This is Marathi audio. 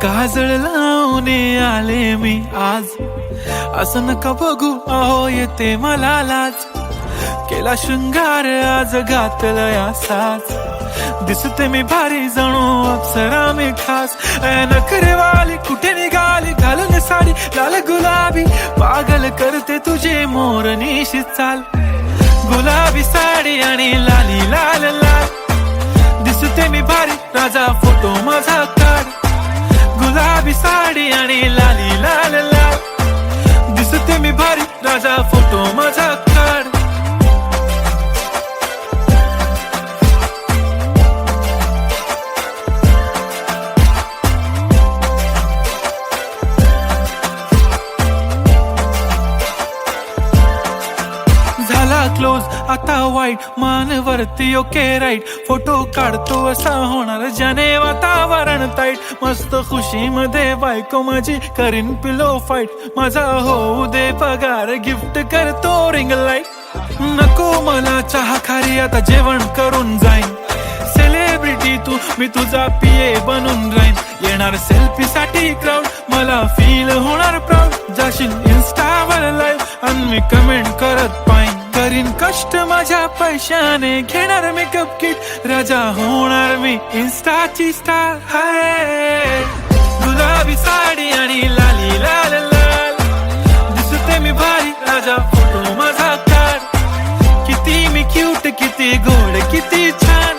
काजळ लावून आले मी आज, असं नका बघू अहो येते मला लाज. केला शृंगार आज घातलाय असाच, दिसते मी भारी जणू अप्सरा मी खास. नखरेवाली कुठे निघाली घालून साडी लाल गुलाबी, पागल करते तुझे मोरनीशी चाल. गुलाबी साडी आणि लाली लाल लाल, दिसते मी भारी राजा फोटो माझा काढ. गुलाबी साडी आणि लाली लाल लाल, दिसते मी भारी राजा फोटो माझा काढ. झाला क्लोज आता वाईट, मान वरती ओके राईट. फोटो काढतो असा होणार ज्याने वातावरण ताईट. मस्त खुशी मध्ये बायको माझी करीन पिलो फाईट. माझा होऊ दे पगार गिफ्ट करतो रिंग लाईट. नको मला चहा खारी आता जेवण करून जाईन. सेलिब्रिटी तू मी तुझा पिये बनून राहीन. येणार सेल्फी साठी क्राऊड मला फील होणार प्राऊड. जाशील इन्स्टावर लाईव्ह आणि मी कमेंट करत पाईन. करीन कष्ट माझ्या पैशाने घेणार मेकअप किट. राजा होणार मी इन्स्टाची स्टार. हाय गुलाबी साडी आणि लाली लाल लाल, दिसते मी भारी राजा फोटो माझा काढ. किती मी क्यूट किती गोड किती छान.